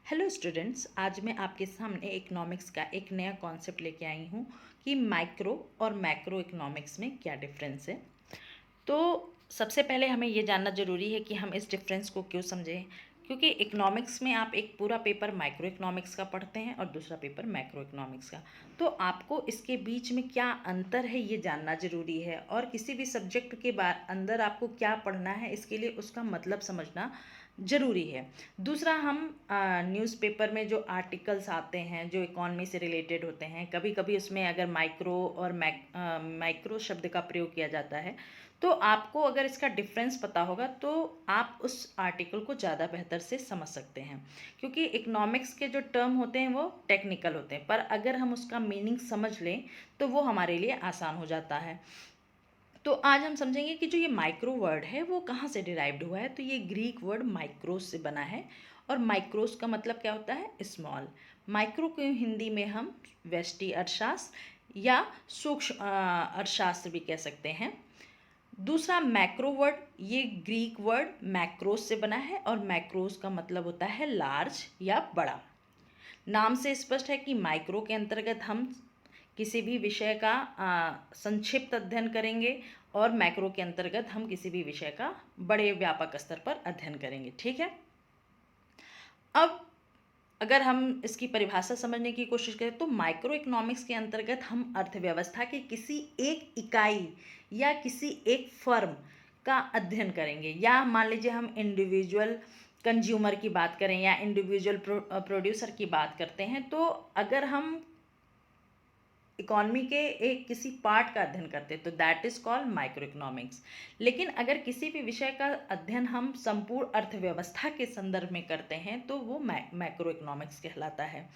Hello students, आज मैं आपके सामने इकोनॉमिक्स का एक नया कॉन्सेप्ट लेके आई हूँ कि माइक्रो और मैक्रो इकोनॉमिक्स में क्या डिफरेंस है। तो सबसे पहले हमें ये जानना ज़रूरी है कि हम इस डिफरेंस को क्यों समझें, क्योंकि इकोनॉमिक्स में आप एक पूरा पेपर माइक्रो इकोनॉमिक्स का पढ़ते हैं और दूसरा पेपर मैक्रो इकोनॉमिक्स का। तो आपको इसके बीच में क्या अंतर है ये जानना ज़रूरी है, और किसी भी सब्जेक्ट के बाद अंदर आपको क्या पढ़ना है इसके लिए उसका मतलब समझना ज़रूरी है। दूसरा, हम न्यूज़पेपर में जो आर्टिकल्स आते हैं जो इकॉनमी से रिलेटेड होते हैं, कभी कभी उसमें अगर माइक्रो और माइक्रो शब्द का प्रयोग किया जाता है, तो आपको अगर इसका डिफरेंस पता होगा तो आप उस आर्टिकल को ज़्यादा बेहतर से समझ सकते हैं, क्योंकि इकोनॉमिक्स के जो टर्म होते हैं वो टेक्निकल होते हैं, पर अगर हम उसका मीनिंग समझ लें तो वो हमारे लिए आसान हो जाता है। तो आज हम समझेंगे कि जो ये माइक्रो वर्ड है वो कहाँ से डिराइव्ड हुआ है। तो ये ग्रीक वर्ड माइक्रोस से बना है, और माइक्रोस का मतलब क्या होता है? स्मॉल। माइक्रो को हिंदी में हम व्यष्टि अर्थशास्त्र या सूक्ष्म अर्थशास्त्र भी कह सकते हैं। दूसरा मैक्रो वर्ड, ये ग्रीक वर्ड मैक्रोस से बना है, और मैक्रोस का मतलब होता है लार्ज या बड़ा। नाम से स्पष्ट है कि माइक्रो के अंतर्गत हम किसी भी विषय का संक्षिप्त अध्ययन करेंगे, और मैक्रो के अंतर्गत हम किसी भी विषय का बड़े व्यापक स्तर पर अध्ययन करेंगे। ठीक है। अब अगर हम इसकी परिभाषा समझने की कोशिश करें तो माइक्रो इकोनॉमिक्स के अंतर्गत हम अर्थव्यवस्था के किसी एक इकाई या किसी एक फर्म का अध्ययन करेंगे, या मान लीजिए हम इंडिविजुअल कंज्यूमर की बात करें या इंडिविजुअल प्रोड्यूसर की बात करते हैं, तो अगर हम इकॉनमी के एक किसी पार्ट का अध्ययन करते हैं तो that is called micro economics. लेकिन अगर किसी भी विषय का अध्ययन हम संपूर्ण अर्थव्यवस्था के संदर्भ में करते हैं तो वो मैक्रो इकोनॉमिक्स कहलाता है।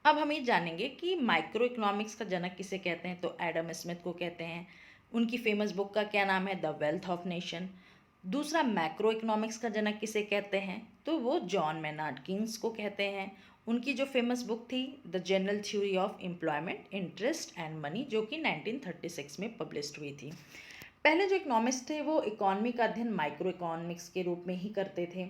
अब हम ये जानेंगे कि माइक्रो इकोनॉमिक्स का जनक किसे कहते हैं। तो एडम स्मिथ को कहते हैं। उनकी फेमस बुक का क्या नाम है? The wealth of nation. दूसरा, मैक्रो इकोनॉमिक्स का जनक किसे कहते हैं? तो वो जॉन मेनार्ड कीन्स को कहते हैं। उनकी जो फेमस बुक थी the general theory of employment, interest and money, जो कि 1936 में पब्लिश हुई थी। पहले जो इकोनॉमिस्ट थे वो इकॉनमी का अध्ययन माइक्रो इकोनॉमिक्स के रूप में ही करते थे,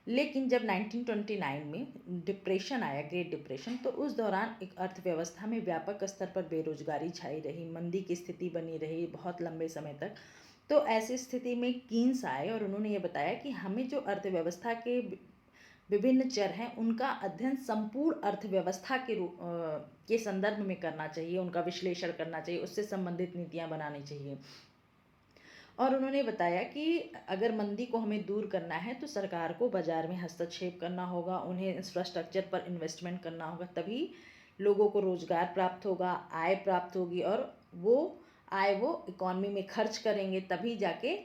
लेकिन जब 1929 में डिप्रेशन आया, ग्रेट डिप्रेशन, तो उस दौरान एक अर्थव्यवस्था में व्यापक स्तर पर बेरोजगारी छाई रही, मंदी की स्थिति बनी रही बहुत लंबे समय तक। तो ऐसी स्थिति में कीन्स आए और उन्होंने ये बताया कि हमें जो अर्थव्यवस्था के विभिन्न चर हैं उनका अध्ययन संपूर्ण अर्थव्यवस्था के संदर्भ में करना चाहिए, उनका विश्लेषण करना चाहिए, उससे संबंधित नीतियाँ बनानी चाहिए। और उन्होंने बताया कि अगर मंदी को हमें दूर करना है तो सरकार को बाजार में हस्तक्षेप करना होगा, उन्हें इंफ्रास्ट्रक्चर पर इन्वेस्टमेंट करना होगा, तभी लोगों को रोजगार प्राप्त होगा, आय प्राप्त होगी, और वो आय वो इकॉनमी में खर्च करेंगे, तभी जाके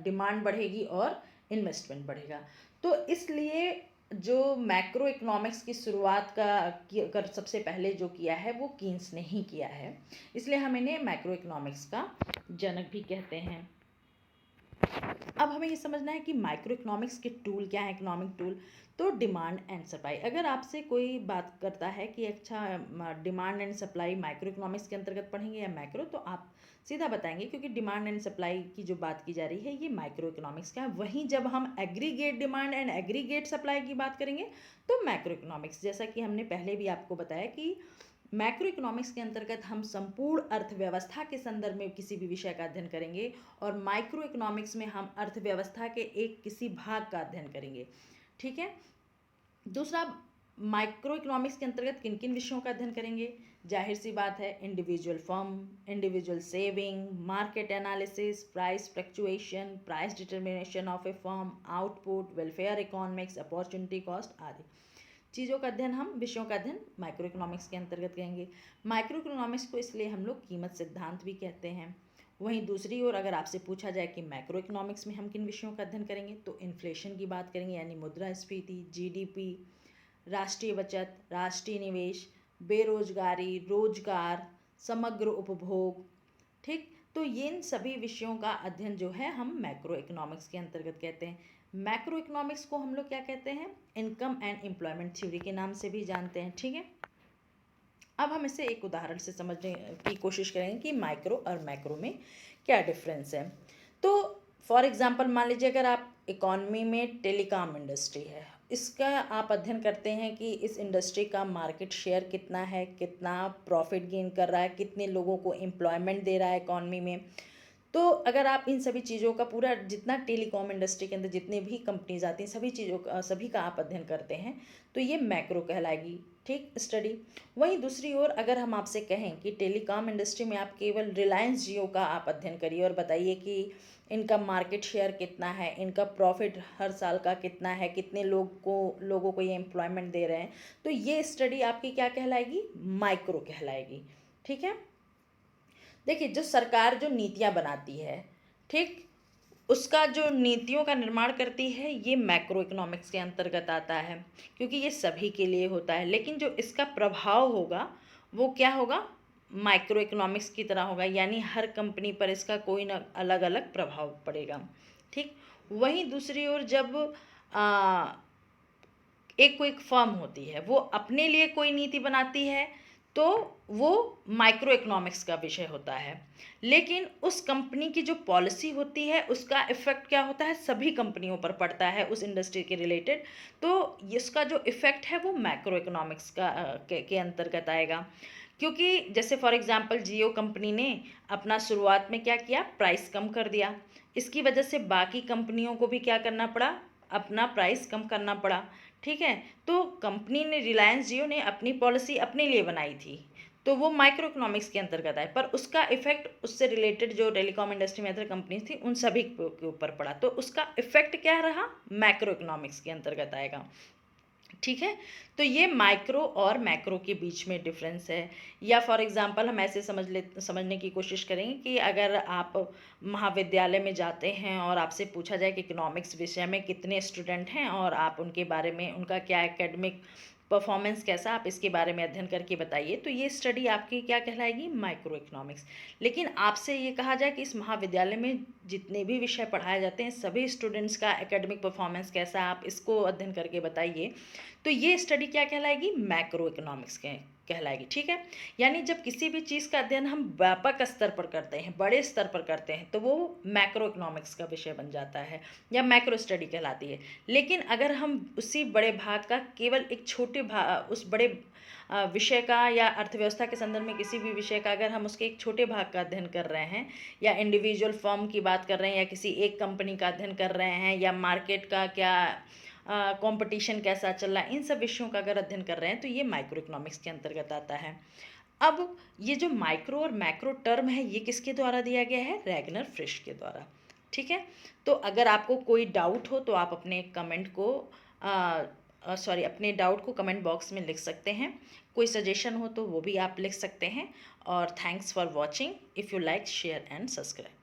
डिमांड बढ़ेगी और इन्वेस्टमेंट बढ़ेगा। तो इसलिए जो मैक्रो इकोनॉमिक्स की शुरुआत कर सबसे पहले जो किया है वो कीन्स ने ही किया है, इसलिए हम इन्हें मैक्रो इकोनॉमिक्स का जनक भी कहते हैं। अब हमें ये समझना है कि माइक्रो इकोनॉमिक्स के टूल क्या है। इकोनॉमिक टूल, तो डिमांड एंड सप्लाई। अगर आपसे कोई बात करता है कि अच्छा demand and supply micro economics के अंतर्गत पढ़ेंगे या मैक्रो, तो आप सीधा बताएंगे, क्योंकि डिमांड एंड सप्लाई की जो बात की जा रही है ये माइक्रो इकोनॉमिक्स का है। वहीं जब हम aggregate demand and aggregate supply की बात करेंगे तो मैक्रो इकोनॉमिक्स, जैसा कि हमने पहले भी आपको बताया कि मैक्रो इकोनॉमिक्स के अंतर्गत हम संपूर्ण अर्थव्यवस्था के संदर्भ में किसी भी विषय का अध्ययन करेंगे, और माइक्रो इकोनॉमिक्स में हम अर्थव्यवस्था के एक किसी भाग का अध्ययन करेंगे। ठीक है। दूसरा, माइक्रो इकोनॉमिक्स के अंतर्गत किन किन विषयों का अध्ययन करेंगे? जाहिर सी बात है, individual firm, individual saving, market analysis, price fluctuation, price determination of A firm, output, welfare economics, opportunity cost आदि चीज़ों का अध्ययन, हम विषयों का अध्ययन माइक्रो इकोनॉमिक्स के अंतर्गत करेंगे। माइक्रो इकोनॉमिक्स को इसलिए हम लोग कीमत सिद्धांत भी कहते हैं। वहीं दूसरी ओर अगर आपसे पूछा जाए कि मैक्रो इकोनॉमिक्स में हम किन विषयों का अध्ययन करेंगे, तो इन्फ्लेशन की बात करेंगे, यानी मुद्रास्फीति, जीडीपी, राष्ट्रीय बचत, राष्ट्रीय निवेश, बेरोजगारी, रोजगार, समग्र उपभोग। ठीक। तो ये इन सभी विषयों का अध्ययन जो है हम मैक्रो इकोनॉमिक्स के अंतर्गत कहते हैं। मैक्रो इकोनॉमिक्स को हम लोग क्या कहते हैं? इनकम एंड एम्प्लॉयमेंट थ्योरी के नाम से भी जानते हैं। ठीक है। अब हम इसे एक उदाहरण से समझने की कोशिश करेंगे कि माइक्रो और मैक्रो में क्या डिफरेंस है। तो फॉर एग्जांपल मान लीजिए अगर आप इकॉनमी में टेलीकॉम इंडस्ट्री है इसका आप अध्ययन करते हैं कि इस इंडस्ट्री का मार्केट शेयर कितना है, कितना प्रॉफिट गेन कर रहा है, कितने लोगों को एम्प्लॉयमेंट दे रहा है इकॉनमी में। तो अगर आप इन सभी चीज़ों का पूरा जितना टेलीकॉम इंडस्ट्री के अंदर जितने भी कंपनीज आती हैं सभी का आप अध्ययन करते हैं, तो ये मैक्रो कहलाएगी, ठीक, स्टडी। वहीं दूसरी ओर अगर हम आपसे कहें कि टेलीकॉम इंडस्ट्री में आप केवल रिलायंस जियो का आप अध्ययन करिए और बताइए कि इनका मार्केट शेयर कितना है, इनका प्रॉफिट हर साल का कितना है, कितने लोगों को ये एम्प्लॉयमेंट दे रहे हैं, तो ये स्टडी आपकी क्या कहलाएगी, माइक्रो कहलाएगी। ठीक है। देखिए, जो सरकार जो नीतियाँ बनाती है, ठीक, उसका जो नीतियों का निर्माण करती है, ये मैक्रो इकोनॉमिक्स के अंतर्गत आता है, क्योंकि ये सभी के लिए होता है। लेकिन जो इसका प्रभाव होगा वो क्या होगा, माइक्रो इकोनॉमिक्स की तरह होगा, यानी हर कंपनी पर इसका कोई ना अलग अलग प्रभाव पड़ेगा। ठीक। वहीं दूसरी ओर जब आ, एक कोई फर्म होती है, वो अपने लिए कोई नीति बनाती है, तो वो माइक्रो इकोनॉमिक्स का विषय होता है। लेकिन उस कंपनी की जो पॉलिसी होती है उसका इफ़ेक्ट क्या होता है, सभी कंपनियों पर पड़ता है उस इंडस्ट्री के रिलेटेड। तो इसका जो इफ़ेक्ट है वो मैक्रो इकोनॉमिक्स के अंतर्गत आएगा। क्योंकि जैसे फॉर एग्जांपल जियो कंपनी ने अपना शुरुआत में क्या किया, प्राइस कम कर दिया। इसकी वजह से बाकी कंपनियों को भी क्या करना पड़ा, अपना प्राइस कम करना पड़ा। ठीक है। तो कंपनी ने, रिलायंस जियो ने अपनी पॉलिसी अपने लिए बनाई थी, तो वो माइक्रो इकोनॉमिक्स के अंतर्गत आए, पर उसका इफेक्ट उससे रिलेटेड जो टेलीकॉम इंडस्ट्री में अदर कंपनीज थी उन सभी के ऊपर पड़ा, तो उसका इफेक्ट क्या रहा, मैक्रो इकोनॉमिक्स के अंतर्गत आएगा। ठीक है। तो ये माइक्रो और मैक्रो के बीच में डिफरेंस है। या फॉर एग्जांपल हम ऐसे समझने की कोशिश करेंगे कि अगर आप महाविद्यालय में जाते हैं और आपसे पूछा जाए कि इकोनॉमिक्स विषय में कितने स्टूडेंट हैं और आप उनके बारे में, उनका क्या एकेडमिक परफॉर्मेंस कैसा, आप इसके बारे में अध्ययन करके बताइए, तो ये स्टडी आपकी क्या कहलाएगी, माइक्रो इकोनॉमिक्स। लेकिन आपसे ये कहा जाए कि इस महाविद्यालय में जितने भी विषय पढ़ाए जाते हैं सभी स्टूडेंट्स का एकेडमिक परफॉर्मेंस कैसा है, आप इसको अध्ययन करके बताइए, तो ये स्टडी क्या कहलाएगी, मैक्रो इकोनॉमिक्स के कहलाएगी। ठीक है। यानी जब किसी भी चीज़ का अध्ययन हम व्यापक स्तर पर करते हैं, बड़े स्तर पर करते हैं, तो वो मैक्रो इकोनॉमिक्स का विषय बन जाता है या मैक्रो स्टडी कहलाती है। लेकिन अगर हम उसी बड़े भाग का केवल एक छोटे भाग, उस बड़े विषय का या अर्थव्यवस्था के संदर्भ में किसी भी विषय का अगर हम उसके एक छोटे भाग का अध्ययन कर रहे हैं, या इंडिविजुअल फर्म की बात कर रहे हैं, या किसी एक कंपनी का अध्ययन कर रहे हैं, या मार्केट का क्या कंपटीशन कैसा चल रहा है, इन सब विषयों का अगर अध्ययन कर रहे हैं, तो ये माइक्रो इकोनॉमिक्स के अंतर्गत आता है। अब ये जो माइक्रो और मैक्रो टर्म है, ये किसके द्वारा दिया गया है, रैगनर फ्रिश के द्वारा। ठीक है। तो अगर आपको कोई डाउट हो तो आप अपने कमेंट को अपने डाउट को कमेंट बॉक्स में लिख सकते हैं। कोई सजेशन हो तो वो भी आप लिख सकते हैं। और thanks for watching. If you like, share and subscribe.